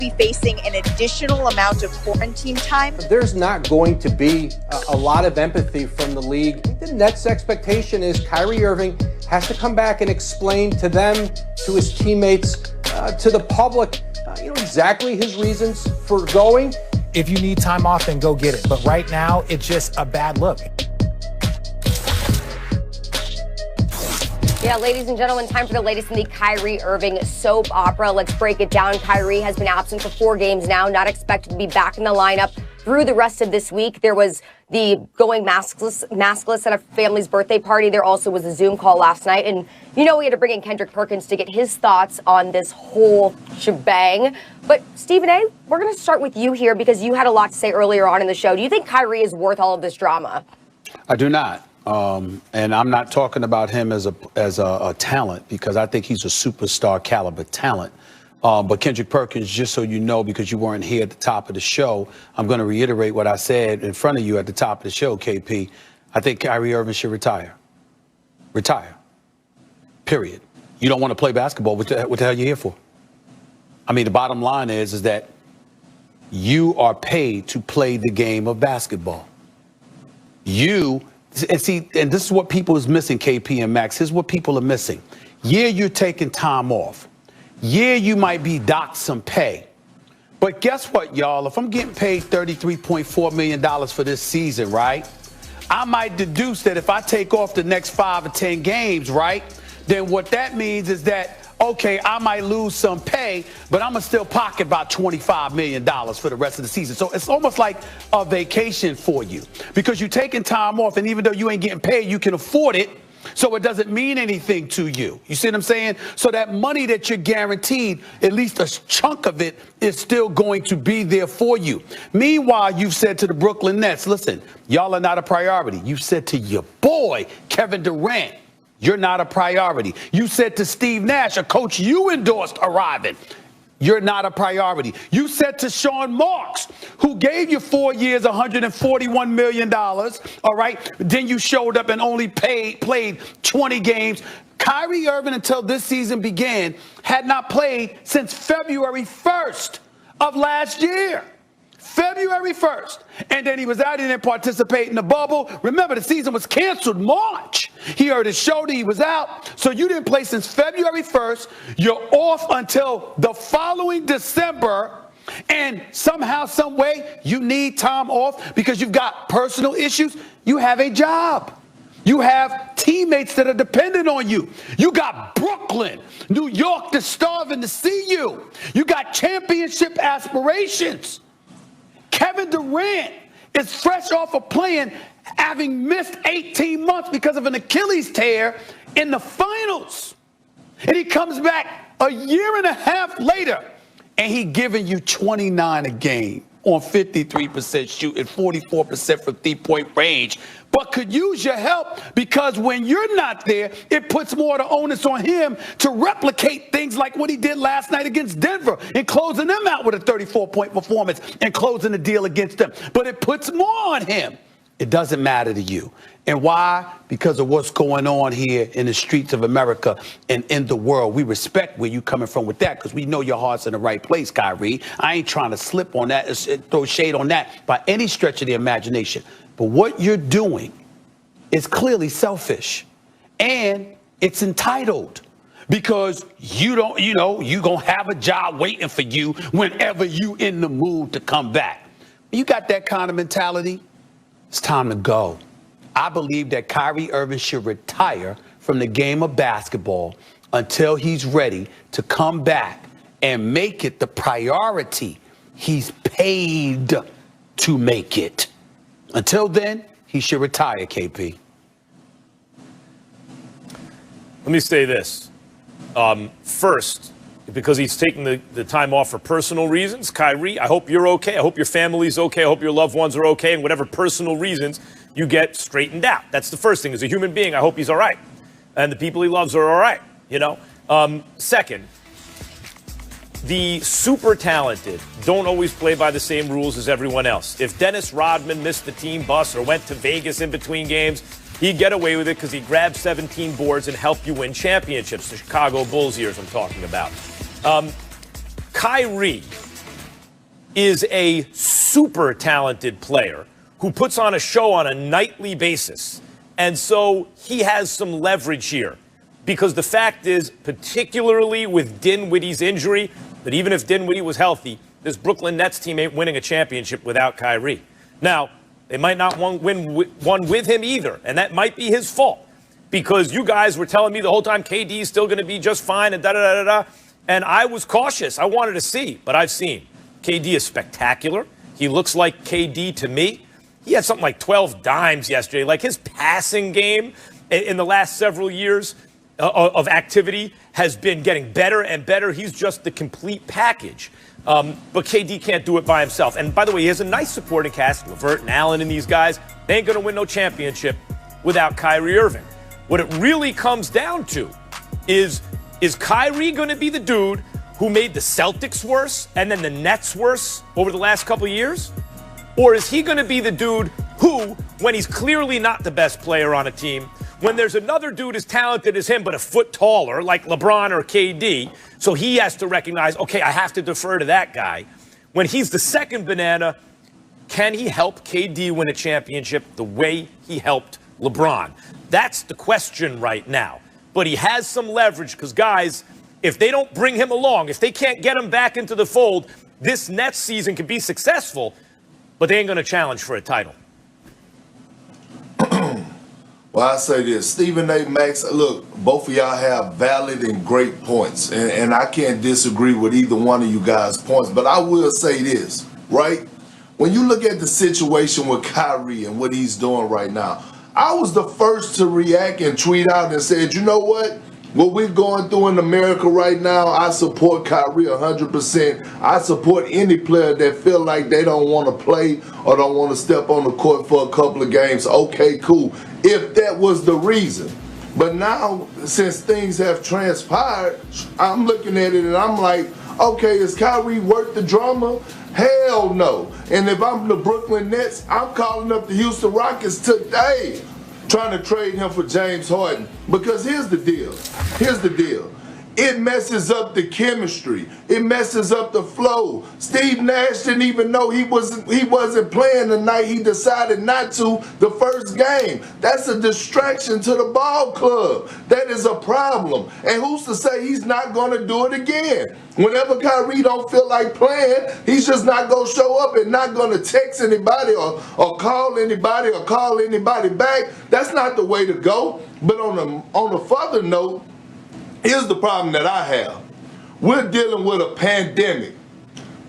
be facing an additional amount of quarantine time. There's not going to be a lot of empathy from the league. The Nets' expectation is Kyrie Irving has to come back and explain to them, to his teammates, to the public, exactly his reasons for going. If you need time off, then go get it. But right now, it's just a bad look. Yeah, ladies and gentlemen, time for the latest in the Kyrie Irving soap opera. Let's break it down. Kyrie has been absent for 4 games now, not expected to be back in the lineup through the rest of this week. There was the going maskless at a family's birthday party. There also was a Zoom call last night. And, we had to bring in Perkins to get his thoughts on this whole shebang. But, Stephen A., we're going to start with you here because you had a lot to say earlier on in the show. Do you think Kyrie is worth all of this drama? I do not. And I'm not talking about him as a talent, because I think he's a superstar caliber talent. But Kendrick Perkins, just so you know, because you weren't here at the top of the show, I'm going to reiterate what I said in front of you at the top of the show, KP. I think Kyrie Irving should retire. Retire. Period. You don't want to play basketball. What the hell are you here for? I mean, the bottom line is that you are paid to play the game of basketball. And this is what people is missing, KP and Max. Here's what people are missing. Yeah, you're taking time off. Yeah, you might be docked some pay. But guess what, y'all? If I'm getting paid $33.4 million for this season, right, I might deduce that if I take off the next 5 or 10 games, right, then what that means is that, okay, I might lose some pay, but I'm going to still pocket about $25 million for the rest of the season. So it's almost like a vacation for you because you're taking time off, and even though you ain't getting paid, you can afford it. So it doesn't mean anything to you. You see what I'm saying? So that money that you're guaranteed, at least a chunk of it, is still going to be there for you. Meanwhile, you've said to the Brooklyn Nets, listen, y'all are not a priority. You said to your boy, Kevin Durant, you're not a priority. You said to Steve Nash, a coach you endorsed arriving, you're not a priority. You said to Sean Marks, who gave you 4 years, $141 million, all right? Then you showed up and only played 20 games. Kyrie Irving, until this season began, had not played since February 1st of last year. February 1st. And then he was out, he didn't participate in the bubble. Remember, the season was canceled March. He hurt his shoulder, he was out. So you didn't play since February 1st. You're off until the following December. And somehow, some way, you need time off because you've got personal issues. You have a job. You have teammates that are dependent on you. You got Brooklyn, New York that's starving to see you. You got championship aspirations. Kevin Durant is fresh off of playing, having missed 18 months because of an Achilles tear in the finals. And he comes back a year and a half later, and he giving you 29 a game on 53% shooting, 44% from three-point range, but could use your help because when you're not there, it puts more of the onus on him to replicate things like what he did last night against Denver and closing them out with a 34-point performance and closing the deal against them. But it puts more on him. It doesn't matter to you. And why? Because of what's going on here in the streets of America and in the world. We respect where you're coming from with that because we know your heart's in the right place, Kyrie. I ain't trying to slip on that, throw shade on that by any stretch of the imagination. But what you're doing is clearly selfish and it's entitled because you don't, you're going to have a job waiting for you whenever you in the mood to come back. You got that kind of mentality, it's time to go. I believe that Kyrie Irving should retire from the game of basketball until he's ready to come back and make it the priority he's paid to make it. Until then, he should retire, KP. Let me say this. First, because he's taking the time off for personal reasons, Kyrie, I hope you're okay. I hope your family's okay. I hope your loved ones are okay. And whatever personal reasons, you get straightened out. That's the first thing. As a human being, I hope he's all right. And the people he loves are all right, Second, the super talented don't always play by the same rules as everyone else. If Dennis Rodman missed the team bus or went to Vegas in between games, he'd get away with it because he grabbed 17 boards and helped you win championships. The Chicago Bulls years I'm talking about. Kyrie is a super talented player who puts on a show on a nightly basis. And so he has some leverage here. Because the fact is, particularly with Dinwiddie's injury, that even if Dinwiddie was healthy, this Brooklyn Nets team ain't winning a championship without Kyrie. Now, they might not win one with him either, and that might be his fault. Because you guys were telling me the whole time KD is still going to be just fine and da-da-da-da-da. And I was cautious. I wanted to see, but I've seen. KD is spectacular. He looks like KD to me. He had something like 12 dimes yesterday. Like his passing game in the last several years of activity has been getting better and better. He's just the complete package. But KD can't do it by himself. And by the way, he has a nice supporting cast, LeVert and Allen and these guys. They ain't going to win no championship without Kyrie Irving. What it really comes down to is Kyrie going to be the dude who made the Celtics worse and then the Nets worse over the last couple of years? Or is he going to be the dude who, when he's clearly not the best player on a team, when there's another dude as talented as him but a foot taller, like LeBron or KD, so he has to recognize, okay, I have to defer to that guy. When he's the second banana, can he help KD win a championship the way he helped LeBron? That's the question right now. But he has some leverage because, guys, if they don't bring him along, if they can't get him back into the fold, this next season can be successful, but they ain't going to challenge for a title. Well, I say this, Stephen A. Max, look, both of y'all have valid and great points, and I can't disagree with either one of you guys' points, but I will say this, right? When you look at the situation with Kyrie and what he's doing right now, I was the first to react and tweet out and said, you know what we're going through in America right now, I support Kyrie 100%. I support any player that feel like they don't want to play or don't want to step on the court for a couple of games. Okay, cool. If that was the reason. But now, since things have transpired, I'm looking at it and I'm like, okay, is Kyrie worth the drama? Hell no. And if I'm the Brooklyn Nets, I'm calling up the Houston Rockets today trying to trade him for James Harden. Because here's the deal. It messes up the chemistry. It messes up the flow. Steve Nash didn't even know he wasn't playing the night he decided not to the first game. That's a distraction to the ball club. That is a problem. And who's to say he's not going to do it again? Whenever Kyrie don't feel like playing, he's just not going to show up and not going to text anybody or call anybody or call anybody back. That's not the way to go. But on a further note, here's the problem that I have. We're dealing with a pandemic.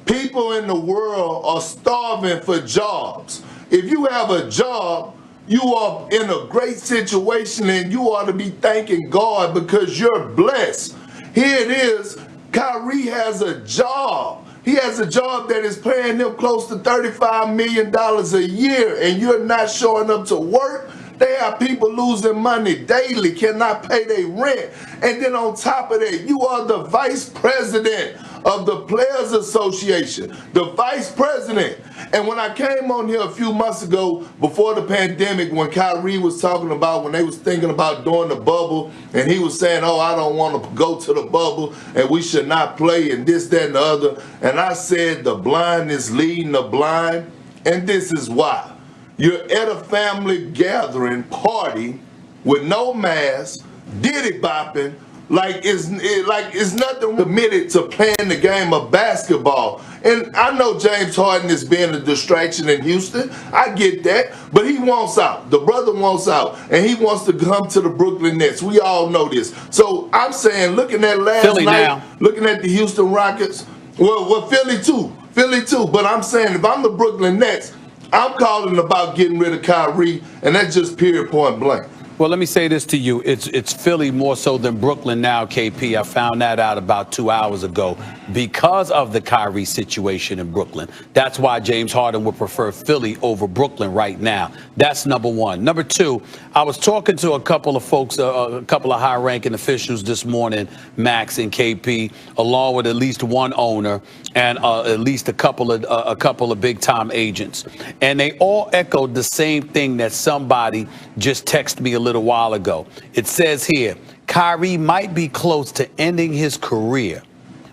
People in the world are starving for jobs. If you have a job, you are in a great situation and you ought to be thanking God because you're blessed. Here it is, Kyrie has a job. He has a job that is paying him close to $35 million a year and you're not showing up to work. They have people losing money daily, cannot pay their rent. And then on top of that, you are the vice president of the Players Association, the vice president. And when I came on here a few months ago before the pandemic, when Kyrie was talking about when they was thinking about doing the bubble, and he was saying, oh, I don't want to go to the bubble and we should not play and this, that, and the other. And I said the blind is leading the blind, and this is why. You're at a family gathering party with no mask, diddy bopping, like it's nothing committed to playing the game of basketball. And I know James Harden is being a distraction in Houston. I get that. But he wants out. The brother wants out. And he wants to come to the Brooklyn Nets. We all know this. So I'm saying, looking at last Philly night, now. looking at the Houston Rockets, well, Philly too. But I'm saying if I'm the Brooklyn Nets, I'm calling about getting rid of Kyrie, and that's just period, point blank. Well, let me say this to you. It's Philly more so than Brooklyn now, KP. I found that out about 2 hours ago because of the Kyrie situation in Brooklyn. That's why James Harden would prefer Philly over Brooklyn right now. That's number one. Number two, I was talking to a couple of folks, a couple of high-ranking officials this morning, Max and KP, along with at least one owner and at least a couple of big-time agents. And they all echoed the same thing that somebody just texted me a little while ago. It says here, Kyrie might be close to ending his career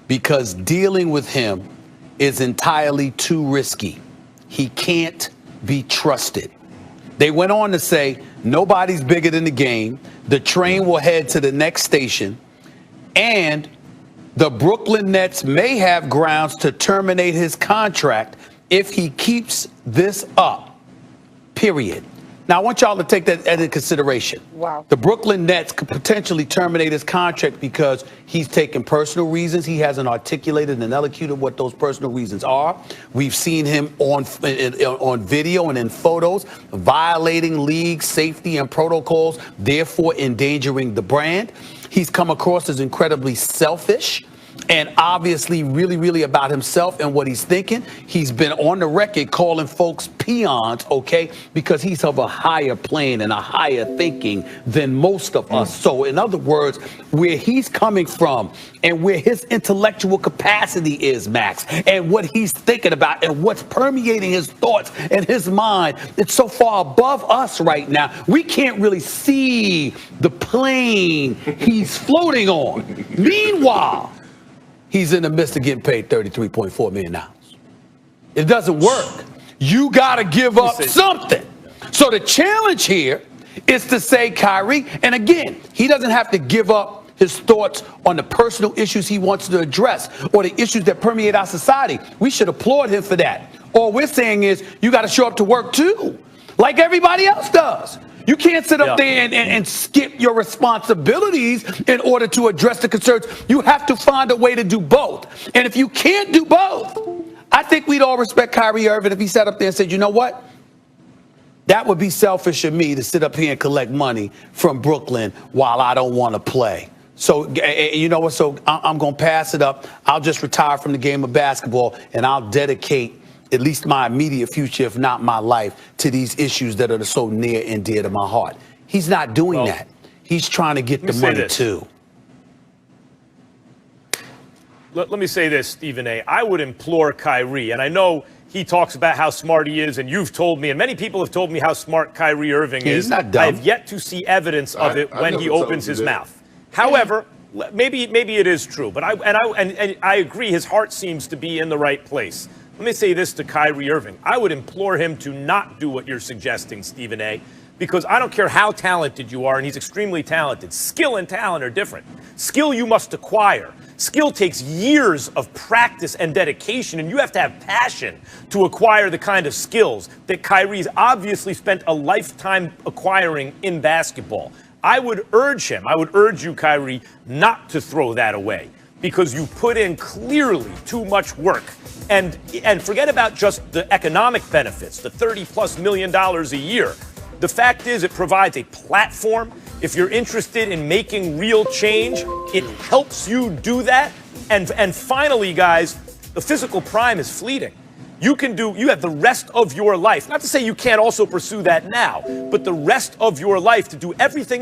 because dealing with him is entirely too risky. He can't be trusted. They went on to say, nobody's bigger than the game. The train will head to the next station. And the Brooklyn Nets may have grounds to terminate his contract if he keeps this up, period. Now, I want y'all to take that into consideration. Wow. The Brooklyn Nets could potentially terminate his contract because he's taken personal reasons. He hasn't articulated and elocuted what those personal reasons are. We've seen him on video and in photos violating league safety and protocols, therefore endangering the brand. He's come across as incredibly selfish and obviously really, really about himself and what he's thinking. He's been on the record calling folks peons, okay, because he's of a higher plane and a higher thinking than most of us. So in other words, where he's coming from and where his intellectual capacity is, Max, and what he's thinking about and what's permeating his thoughts and his mind, it's so far above us right now. We can't really see the plane he's floating on. Meanwhile, he's in the midst of getting paid $33.4 million. It doesn't work. You got to give up something. So the challenge here is to say, Kyrie, and again, he doesn't have to give up his thoughts on the personal issues he wants to address or the issues that permeate our society. We should applaud him for that. All we're saying is you got to show up to work too, like everybody else does. You can't sit up there and skip your responsibilities in order to address the concerns. You have to find a way to do both. And if you can't do both, I think we'd all respect Kyrie Irving if he sat up there and said, you know what? That would be selfish of me to sit up here and collect money from Brooklyn while I don't want to play. So, you know what? So I'm going to pass it up. I'll just retire from the game of basketball and I'll dedicate at least my immediate future, if not my life, to these issues that are so near and dear to my heart. He's not doing that. He's trying to get the money too. Let me say this, Stephen A. I would implore Kyrie, and I know he talks about how smart he is, and you've told me, and many people have told me how smart Kyrie Irving is. He's not dumb. I have yet to see evidence of it when he opens his mouth. However, maybe it is true, but I agree his heart seems to be in the right place. Let me say this to Kyrie Irving. I would implore him to not do what you're suggesting, Stephen A., because I don't care how talented you are, and he's extremely talented. Skill and talent are different. Skill you must acquire. Skill takes years of practice and dedication, and you have to have passion to acquire the kind of skills that Kyrie's obviously spent a lifetime acquiring in basketball. I would urge you, Kyrie, not to throw that away, because you put in clearly too much work. And forget about just the economic benefits, the $30+ million a year. The fact is, it provides a platform. If you're interested in making real change, it helps you do that. And finally, guys, the physical prime is fleeting. You have the rest of your life, not to say you can't also pursue that now, but the rest of your life to do everything